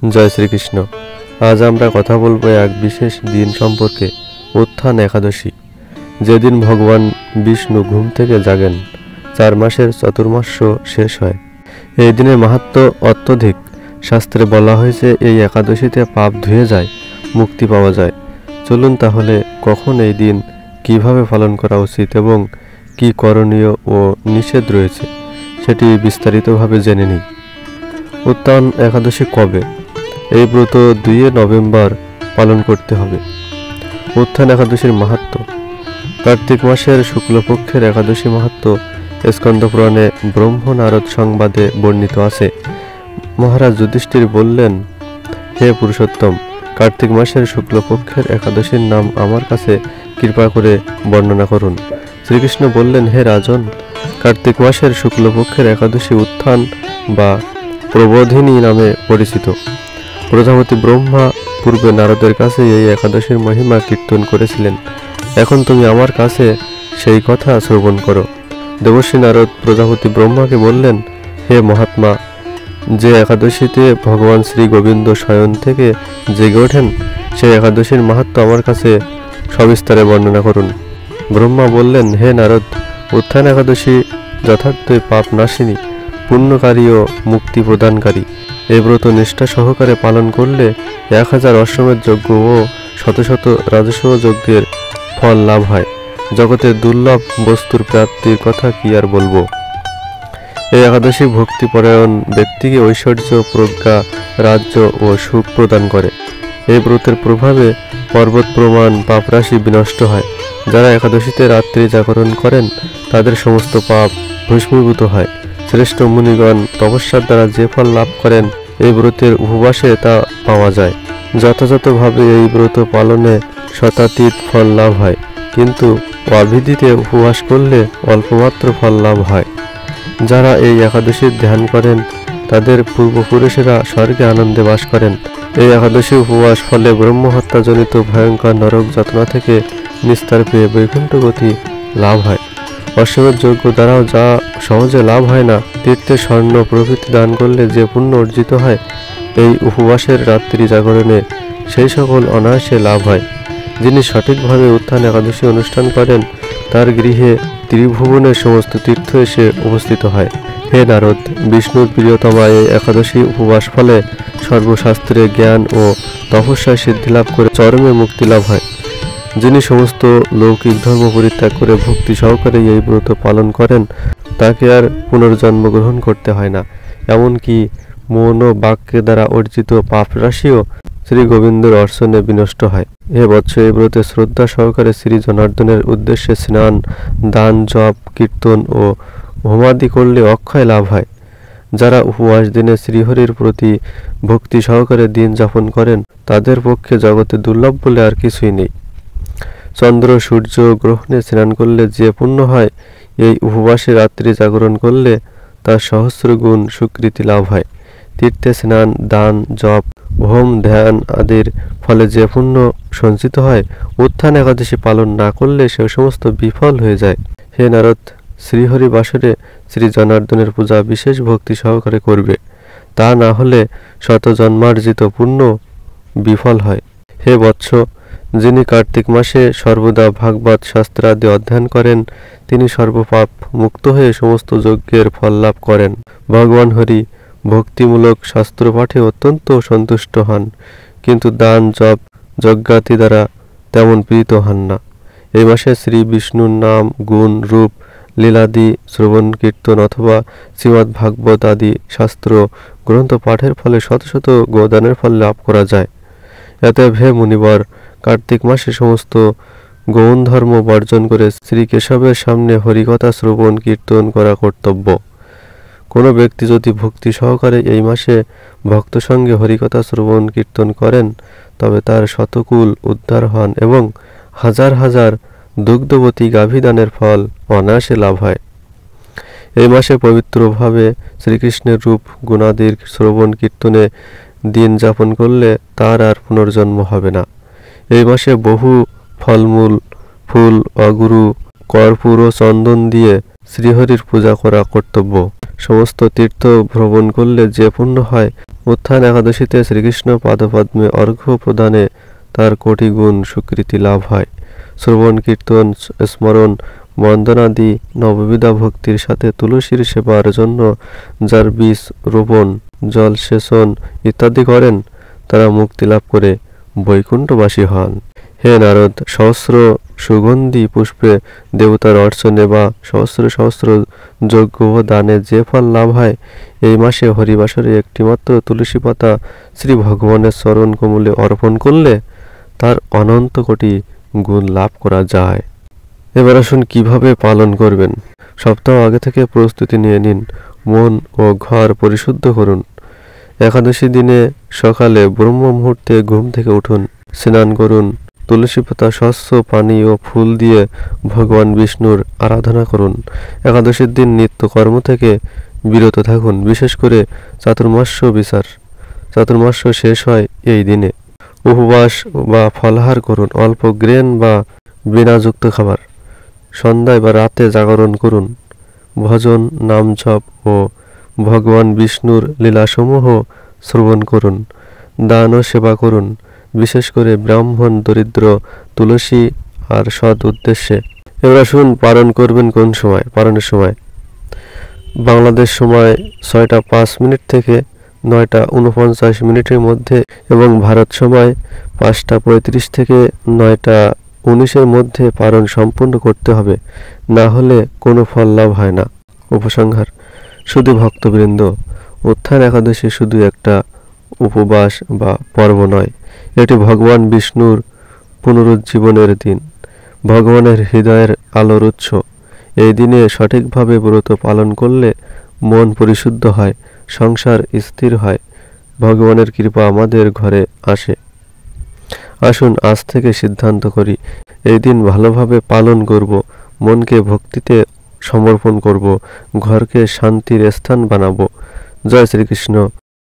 জয় শ্রীকৃষ্ণ। আজ আমরা কথা বলবো এক বিশেষ দিন সম্পর্কে, উত্থান একাদশী। যেদিন ভগবান বিষ্ণু ঘুম থেকে জাগেন, 4 মাসের চতুর্মাস্য শেষ হয়। এই দিনের মাহাত্ম্য অত্যধিক। শাস্ত্রে বলা হয়েছে এই একাদশীতে পাপ ধুয়ে যায়, মুক্তি পাওয়া যায়। চলুন তাহলে কখন এই দিন, কিভাবে পালন করা উচিত এবং কি করণীয় ও নিষেধ রয়েছে সেটি বিস্তারিতভাবে জেনে নিই। উত্থান একাদশী কবে? এই ব্রত 2 নভেম্বর পালন করতে হবে। উত্থান একাদশীর মাহাত্ম্য। কার্তিক মাসের শুক্লপক্ষের একাদশী মাহাত্ম্য স্কন্দ পুরাণে ব্রহ্ম নারদ সংবাদে বর্ণিত আছে। মহারাজ যুধিষ্ঠির বললেন, হে পুরুষোত্তম, কার্তিক মাসের শুক্লপক্ষের একাদশীর নাম আমার কাছে কৃপা করে বর্ণনা করুন। শ্রীকৃষ্ণ বললেন, হে রাজন, কার্তিক মাসের শুক্লপক্ষের একাদশী উত্থান বা প্রবোধিনী নামে পরিচিত। প্রজাপতি ব্রহ্মা পূর্বে নারদের কাছে এই একাদশীর মহিমা কীর্তন করেছিলেন। এখন তুমি আমার কাছে সেই কথা শ্রবণ করো। দেবর্ষী নারদ প্রজাপতি ব্রহ্মাকে বললেন, হে মহাত্মা, যে একাদশীতে ভগবান শ্রী গোবিন্দ শয়ন থেকে জেগে ওঠেন, সেই একাদশীর মাহাত্ম্য আমার কাছে সবিস্তারে বর্ণনা করুন। ব্রহ্মা বললেন, হে নারদ, উত্থান একাদশী যথার্থই পাপ নাশিনী, পুণ্যকারী ও মুক্তি প্রদানকারী। এই ব্রত নিষ্ঠা সহকারে পালন করলে 1000 অশ্বমেধ যজ্ঞ ও শত শত রাজস্ব যজ্ঞের ফল লাভ হয়। জগতের দুর্লভ বস্তুর প্রাপ্তির কথা কি আর বলবো। এই একাদশী ভক্তিপরায়ণ ব্যক্তিকে ঐশ্বর্য, প্রজ্ঞা, রাজ্য ও সুখ প্রদান করে। এই ব্রতের প্রভাবে পর্বত প্রমাণ পাপরাশি বিনষ্ট হয়। যারা একাদশীতে রাত্রি জাগরণ করেন তাদের সমস্ত পাপ ভস্মীভূত হয়। শ্রেষ্ঠ মুনিগণ তপস্যার দ্বারা যে ফল লাভ করেন, এই ব্রতের উপবাসে তা পাওয়া যায়। যথাযথভাবে এই ব্রত পালনে শতাতীত ফল লাভ হয়, কিন্তু অবিধিতে উপবাস করলে অল্পমাত্র ফল লাভ হয়। যারা এই একাদশীর ধ্যান করেন তাদের পূর্বপুরুষেরা স্বর্গে আনন্দে বাস করেন। এই একাদশী উপবাস ফলে ব্রহ্মহত্যাজনিত ভয়ঙ্কর নরক যাতনা থেকে নিস্তার পেয়ে বৈকুণ্ঠ গতি লাভ হয়। অশ্বমেধ যজ্ঞ দ্বারাও যা সহজে লাভ হয় না, তীর্থে স্বর্ণ প্রভৃতি দান করলে যে পুণ্য অর্জিত হয়, এই উপবাসের রাত্রি জাগরণে সেই সকল অনায়াসে লাভ হয়। যিনি সঠিকভাবে উত্থান একাদশী অনুষ্ঠান করেন তার গৃহে ত্রিভুবনের সমস্ত তীর্থ এসে উপস্থিত হয়। হে নারদ, বিষ্ণুর প্রিয়তমা এই একাদশী উপবাস ফলে সর্বশাস্ত্রে জ্ঞান ও তপস্যায় সিদ্ধি লাভ করে চরমে মুক্তি লাভ হয়। যিনি সমস্ত লৌকিক ধর্ম পরিত্যাগ করে ভক্তি সহকারে এই ব্রত পালন করেন তাকে আর পুনর্জন্ম গ্রহণ করতে হয় না। এমনকি মন ও বাক্যের দ্বারা অর্জিত পাপ রাশিও শ্রী গোবিন্দের অর্চনে বিনষ্ট হয়। হে বৎস, এই ব্রতে শ্রদ্ধা সহকারে শ্রী জনার্দনের উদ্দেশ্যে স্নান, দান, জপ, কীর্তন ও হোমাদি করলে অক্ষয় লাভ হয়। যারা উপবাস দিনে শ্রীহরির প্রতি ভক্তি সহকারে দিন যাপন করেন তাদের পক্ষে জগতে দুর্লভ বলে আর কিছুই নেই। চন্দ্র সূর্য গ্রহণে স্নান করলে যে পুণ্য হয়, এই উপবাসে রাত্রি জাগরণ করলে তার সহস্র গুণ স্বীকৃতি লাভ হয়। তীর্থে স্নান, দান, জপ, হোম, ধ্যান আদির ফলে যে পুণ্য সঞ্চিত হয়, উত্থান একাদশী পালন না করলে সে সমস্ত বিফল হয়ে যায়। হে নারদ, শ্রীহরি বাসরে শ্রী জনার্দনের পূজা বিশেষ ভক্তি সহকারে করবে, তা না হলে শত জন্মার্জিত পুণ্য বিফল হয়। হে বৎস, যিনি কার্তিক মাসে সর্বদা ভাগবত শাস্ত্রাদি অধ্যয়ন করেন তিনি সর্বপাপ মুক্ত হয়ে সমস্ত যজ্ঞের ফল লাভ করেন। ভগবান হরি ভক্তিমূলক শাস্ত্র পাঠে অত্যন্ত সন্তুষ্ট হন, কিন্তু দান, জপ, যজ্ঞাতি দ্বারা তেমন প্রীত হন না। এই মাসে শ্রী বিষ্ণুর নাম, গুণ, রূপ, লীলাদি শ্রবণ কীর্তন অথবা শ্রীমদ্ ভাগবত আদি শাস্ত্র গ্রন্থ পাঠের ফলে শত শত গোদানের ফল লাভ করা যায়। এতে হে মুনিবর, কার্তিক মাসে সমস্ত গৌণ ধর্ম বর্জন করে শ্রী কেশবের সামনে হরিকথা শ্রবণ কীর্তন করা কর্তব্য। কোনো ব্যক্তি যদি ভক্তি সহকারে এই মাসে ভক্ত সঙ্গে হরিকথা শ্রবণ কীর্তন করেন তবে তার শতকুল উদ্ধার হন এবং হাজার হাজার দুগ্ধবতী গাভীদানের ফল অনায়াসে লাভ হয়। এই মাসে পবিত্রভাবে শ্রীকৃষ্ণের রূপ গুণাদির শ্রবণ কীর্তনে দিন যাপন করলে তার আর পুনর্জন্ম হবে না। এই মাসে বহু ফলমূল, ফুল, অগুরু, কর্পূর ও চন্দন দিয়ে শ্রীহরির পূজা করা কর্তব্য। সমস্ত তীর্থ ভ্রমণ করলে যে পুণ্য হয়, উত্থান একাদশীতে শ্রীকৃষ্ণ পাদপদ্মে অর্ঘ্য প্রদানে তার কোটি গুণ স্বীকৃতি লাভ হয়। শ্রবণ কীর্তন স্মরণ বন্দনাদি নববিধা ভক্তির সাথে তুলসীর সেবার জন্য যার বীজ রোপণ জল সেচন ইত্যাদি করেন, তারা মুক্তি লাভ করে বৈকুণ্ঠবাসী হন। হে নারদ, সহস্র সুগন্ধি পুষ্পে দেবতার অর্চনে বা সহস্র সহস্র যজ্ঞ ও দানে যে ফল লাভ হয়, এই মাসে হরিবাসরে একটিমাত্র তুলসী পাতা শ্রী ভগবানের চরণ কমলে অর্পণ করলে তার অনন্ত কোটি গুণ লাভ করা যায়। এবার আসুন কিভাবে পালন করবেন। সপ্তাহ আগে থেকে প্রস্তুতি নিয়ে নিন। মন ও ঘর পরিশুদ্ধ করুন। একাদশী দিনে সকালে ব্রহ্ম মুহূর্তে ঘুম থেকে উঠুন, স্নান করুন, তুলসী পাতা স্বচ্ছ পানি ও ফুল দিয়ে ভগবান বিষ্ণুর আরাধনা করুন। একাদশীর দিন নিত্য কর্ম থেকে বিরত থাকুন, বিশেষ করে চাতুর্মাস্য বিচার। চাতুর্মাস্য শেষ হয় এই দিনে। উপবাস বা ফলাহার করুন, অল্প গ্রেন বা বীণাযুক্ত খাবার। সন্ধ্যায় বা রাতে জাগরণ করুন, ভজন নাম জপ ও ভগবান বিষ্ণুর লীলাসমূহ শ্রবণ করুন, দান ও সেবা করুন, বিশেষ করে ব্রাহ্মণ দরিদ্র তুলসী আর সৎ উদ্দেশ্যে। এবার আসুন পালন করবেন কোন সময়। পালনের সময় বাংলাদেশ সময় 6টা 5 মিনিট থেকে 9টা 49 মিনিটের মধ্যে এবং ভারত সময় 5টা 35 থেকে 9টা 19-এর মধ্যে পালন সম্পূর্ণ করতে হবে, না হলে কোনো ফল লাভ হয় না। উপসংহার: শুধু ভক্তবৃন্দ, উত্থান একাদশী শুধু একটা উপবাস বা পর্ব নয়, এটি ভগবান বিষ্ণুর পুনরুজ্জীবনের দিন, ভগবানের হৃদয়ের আলোর উৎস। এই দিনে সঠিকভাবে ব্রত পালন করলে মন পরিশুদ্ধ হয়, সংসার স্থির হয়, ভগবানের কৃপা আমাদের ঘরে আসে। আসুন আজ থেকে সিদ্ধান্ত করি, এই দিন ভালোভাবে পালন করব, মনকে ভক্তিতে সমর্পণ করব, ঘরকে শান্তির স্থান বানাবো। জয় শ্রীকৃষ্ণ।